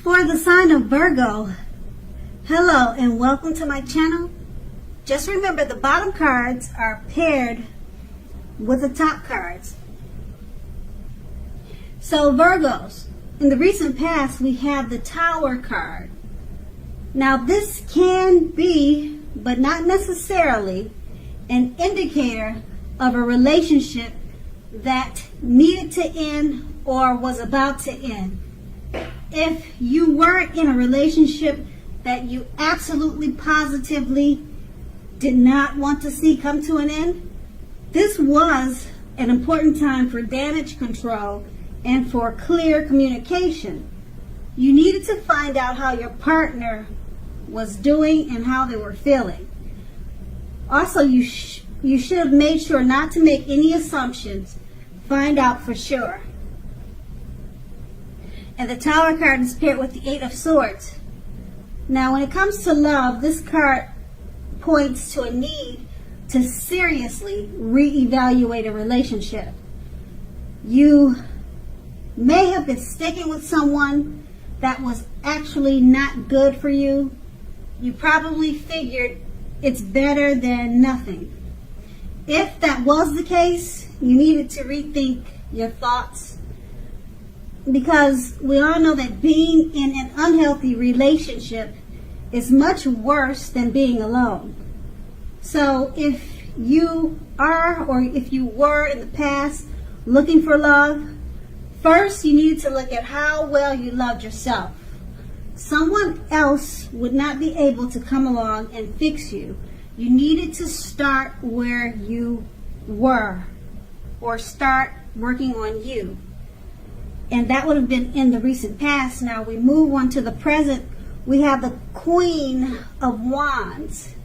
For the sign of Virgo, hello and welcome to my channel. Just remember the bottom cards are paired with the top cards. So Virgos, in the recent past we have the Tower card. Now this can be, but not necessarily, an indicator of a relationship that needed to end or was about to end. If you were in a relationship that you absolutely positively did not want to see come to an end, this was an important time for damage control and for clear communication. You needed to find out how your partner was doing and how they were feeling. Also, you should have made sure not to make any assumptions. Find out for sure. And the Tower card is paired with the Eight of Swords. Now, when it comes to love, this card points to a need to seriously reevaluate a relationship. You may have been sticking with someone that was actually not good for you. You probably figured it's better than nothing. If that was the case, you needed to rethink your thoughts, because we all know that being in an unhealthy relationship is much worse than being alone. So if you are, or if you were in the past looking for love, first you need to look at how well you loved yourself. Someone else would not be able to come along and fix you. You needed to start where you were, or start working on you. And that would have been in the recent past. Now we move on to the present. We have the Queen of Wands.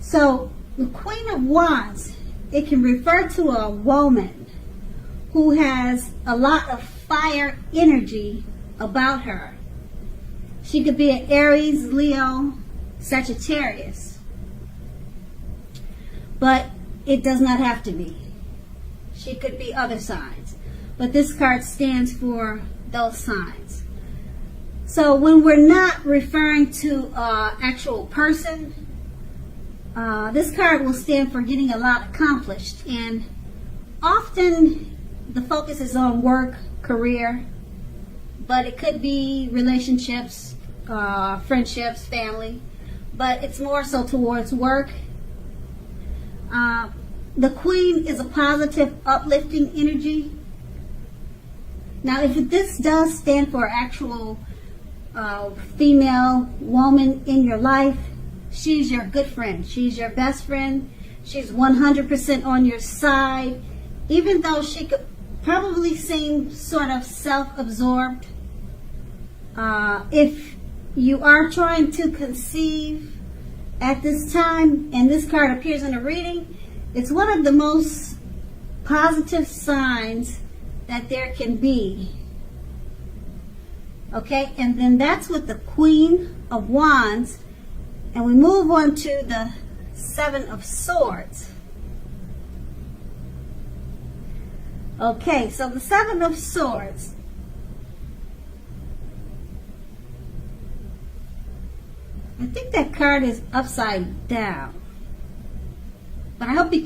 So the Queen of Wands, it can refer to a woman who has a lot of fire energy about her. She could be an Aries, Leo, Sagittarius. But it does not have to be. She could be other signs. But this card stands for those signs. So when we're not referring to an actual person, this card will stand for getting a lot accomplished. And often the focus is on work, career, but it could be relationships, friendships, family, but it's more so towards work. The Queen is a positive, uplifting energy. Now, if this does stand for actual female woman in your life, she's your good friend. She's your best friend. She's 100% on your side, even though she could probably seem sort of self-absorbed. If you are trying to conceive at this time, and this card appears in a reading, it's one of the most positive signs that there can be. Okay, and then that's with the Queen of Wands. And we move on to the Seven of Swords. Okay, so the Seven of Swords. I think that card is upside down, but I hope you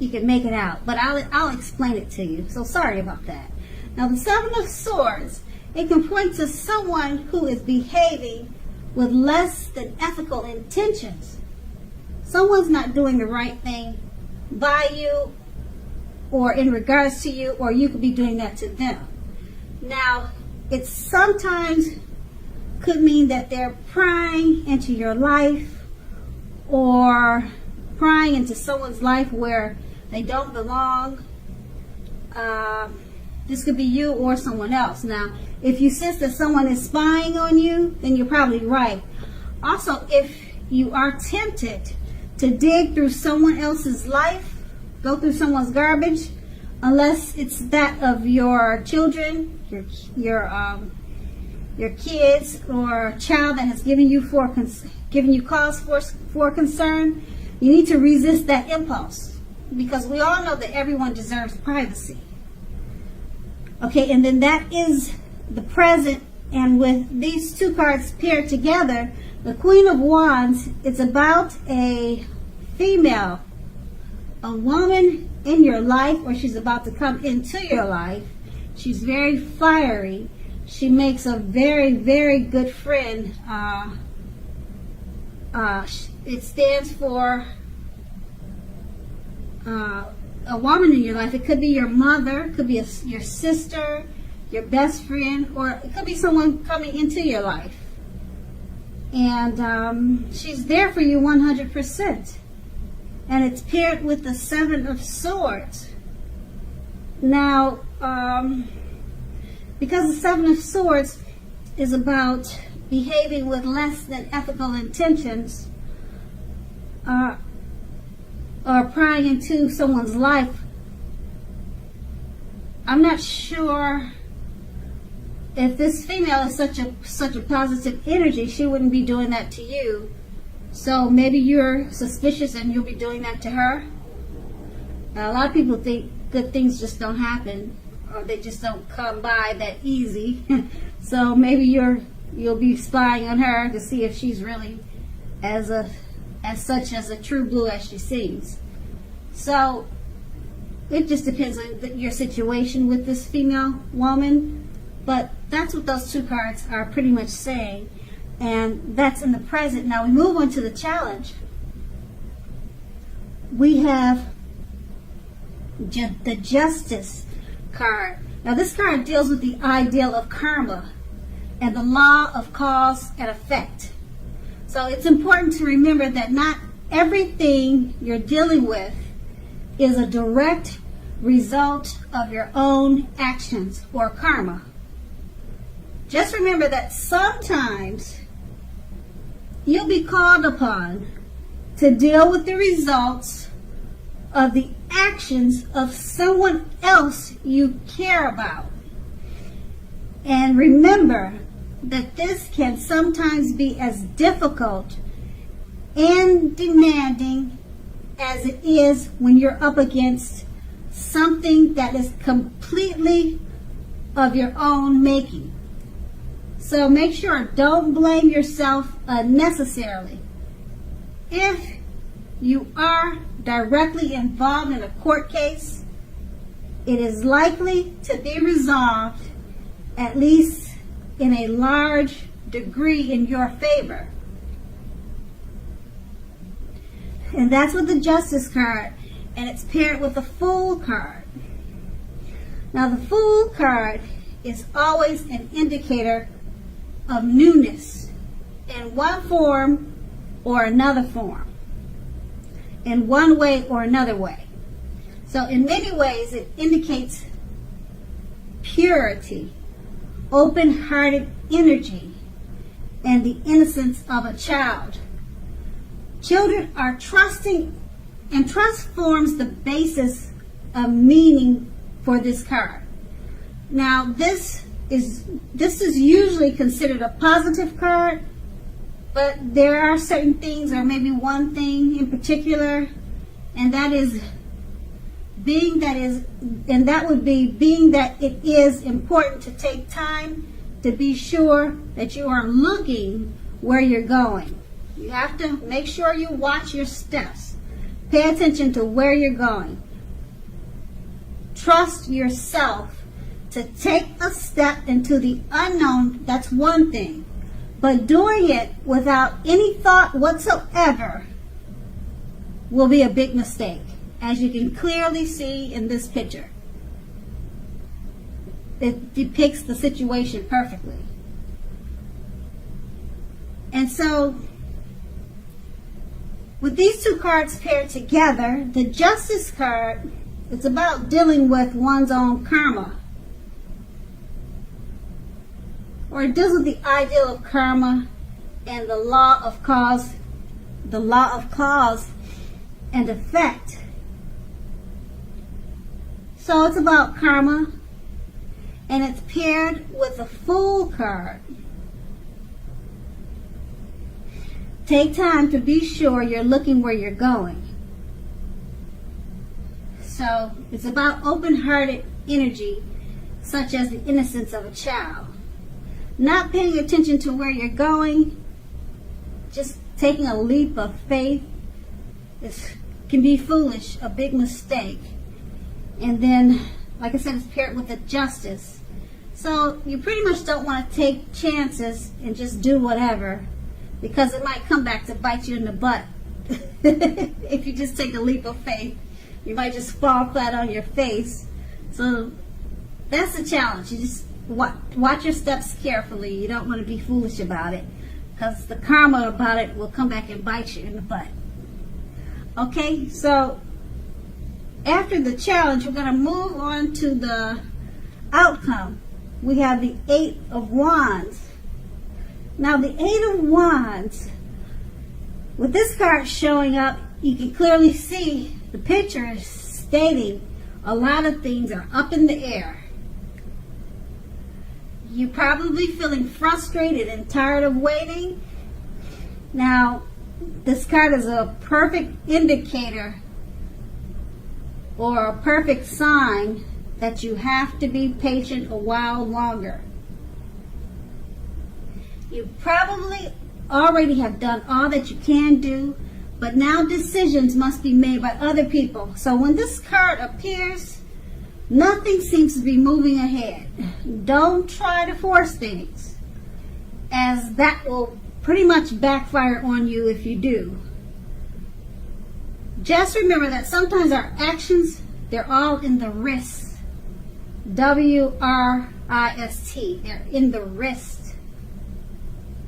can make it out. But I'll explain it to you. So sorry about that. Now the Seven of Swords, it can point to someone who is behaving with less than ethical intentions. Someone's not doing the right thing by you or in regards to you, or you could be doing that to them. Now, it sometimes could mean that they're prying into your life, or prying into someone's life where they don't belong. This could be you or someone else. Now, if you sense that someone is spying on you, then you're probably right. Also, if you are tempted to dig through someone else's life, go through someone's garbage, unless it's that of your children, your kids, or a child that has given you cause for concern, you need to resist that impulse, because we all know that everyone deserves privacy. Okay, and then that is the present. And with these two cards paired together, the Queen of Wands, it's about a female, a woman in your life, or she's about to come into your life. She's very fiery. She makes a very, very good friend. It stands for a woman in your life. It could be your mother, it could be your sister, your best friend, or it could be someone coming into your life. And she's there for you 100%. And it's paired with the Seven of Swords. Now, because the Seven of Swords is about behaving with less than ethical intentions, or prying into someone's life, I'm not sure if this female is such a positive energy, she wouldn't be doing that to you. So maybe you're suspicious and you'll be doing that to her. Now, a lot of people think good things just don't happen, or they just don't come by that easy. So maybe you'll be spying on her to see if she's really as such as a true blue as she seems. So it just depends on your situation with this female woman. But that's what those two cards are pretty much saying. And that's in the present. Now we move on to the challenge. We have the Justice card. Now this card deals with the ideal of karma and the law of cause and effect. So it's important to remember that not everything you're dealing with is a direct result of your own actions or karma. Just remember that sometimes you'll be called upon to deal with the results of the actions of someone else you care about. And remember that this can sometimes be as difficult and demanding as it is when you're up against something that is completely of your own making. So make sure, don't blame yourself unnecessarily. If you are directly involved in a court case, it is likely to be resolved, at least in a large degree, in your favor. And that's with the Justice card, and it's paired with the Fool card. Now the Fool card is always an indicator of newness in one form or another form, in one way or another way. So in many ways it indicates purity, open-hearted energy, and the innocence of a child. Children are trusting, and trust forms the basis of meaning for this card. Now this is usually considered a positive card, but there are certain things, or maybe one thing in particular, and that would be being that it is important to take time to be sure that you are looking where you're going. You have to make sure you watch your steps. Pay attention to where you're going. Trust yourself to take a step into the unknown. That's one thing. But doing it without any thought whatsoever will be a big mistake, as you can clearly see in this picture. It depicts the situation perfectly. And so, with these two cards paired together, the Justice card, it's about dealing with one's own karma. Or it deals with the ideal of karma and the law of cause and effect. So it's about karma, and it's paired with the Fool card. Take time to be sure you're looking where you're going. So it's about open-hearted energy. such as the innocence of a child. Not paying attention to where you're going, just taking a leap of faith, can be foolish, a big mistake. And then, like I said, it's paired with the justice. So you pretty much don't want to take chances and just do whatever, because it might come back to bite you in the butt. If you just take a leap of faith, you might just fall flat on your face. So that's the challenge. You just watch your steps carefully. You don't want to be foolish about it, because the karma about it will come back and bite you in the butt. Okay, so after the challenge, we're going to move on to the outcome. We have the Eight of Wands. Now, the Eight of Wands, with this card showing up, you can clearly see the picture is stating a lot of things are up in the air. You're probably feeling frustrated and tired of waiting. Now, this card is a perfect indicator or a perfect sign that you have to be patient a while longer. You probably already have done all that you can do, but now decisions must be made by other people. So when this card appears, nothing seems to be moving ahead. Don't try to force things, as that will pretty much backfire on you if you do. Just remember that sometimes our actions, they're all in the wrist. W-R-I-S-T. They're in the wrist.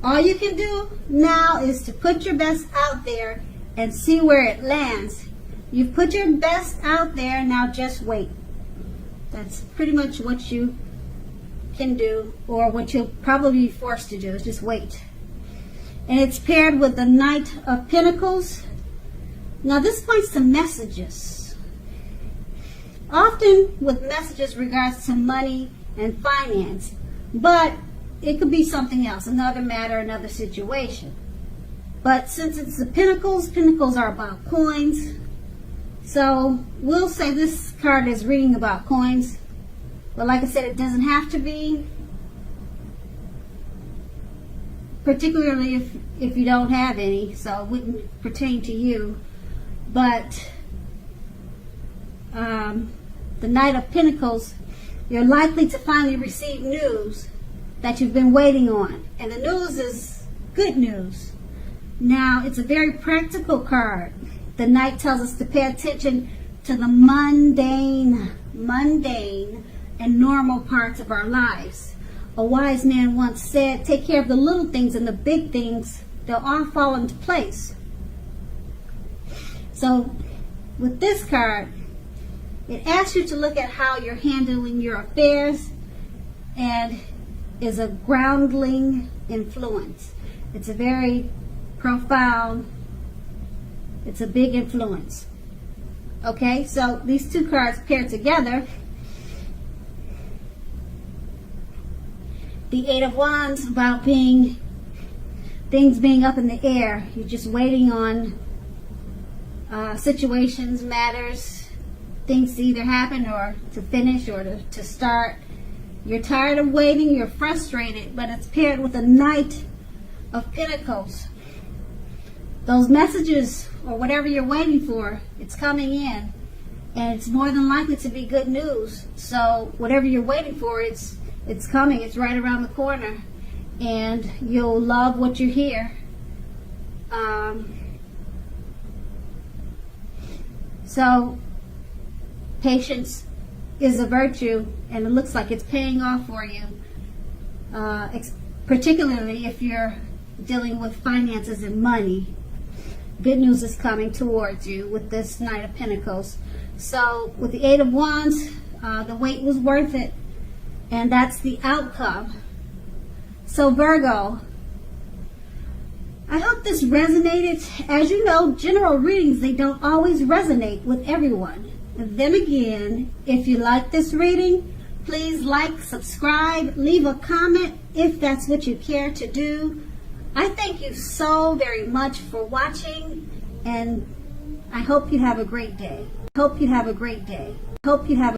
All you can do now is to put your best out there and see where it lands. You've put your best out there, now just wait. That's pretty much what you can do, or what you'll probably be forced to do, is just wait. And it's paired with the Knight of Pentacles. Now this points to messages. Often with messages regards to money and finance, but it could be something else, another matter, another situation. But since it's the Pentacles, Pentacles are about coins. So we'll say this card is reading about coins. But like I said, it doesn't have to be. Particularly if you don't have any, so it wouldn't pertain to you. But the Knight of Pentacles, you're likely to finally receive news that you've been waiting on. And the news is good news. Now, it's a very practical card. The Knight tells us to pay attention to the mundane and normal parts of our lives. A wise man once said, take care of the little things, and the big things, they'll all fall into place. So with this card, it asks you to look at how you're handling your affairs, and is a groundling influence. It's a very profound, it's a big influence. Okay, so these two cards paired together, the Eight of Wands, about things being up in the air. You're just waiting on situations, matters, things to either happen or to finish or to start. You're tired of waiting, you're frustrated, but it's paired with a Knight of Pentacles. Those messages or whatever you're waiting for, it's coming in, and it's more than likely to be good news. So whatever you're waiting for, it's coming, it's right around the corner, and you'll love what you hear. So patience is a virtue, and it looks like it's paying off for you, particularly if you're dealing with finances and money. Good news is coming towards you with this Knight of Pentacles. So with the Eight of Wands, the wait was worth it, and that's the outcome. So Virgo, I hope this resonated. As you know, general readings, they don't always resonate with everyone. And then again, if you like this reading, please like, subscribe, leave a comment if that's what you care to do. I thank you so very much for watching, and I hope you have a great day.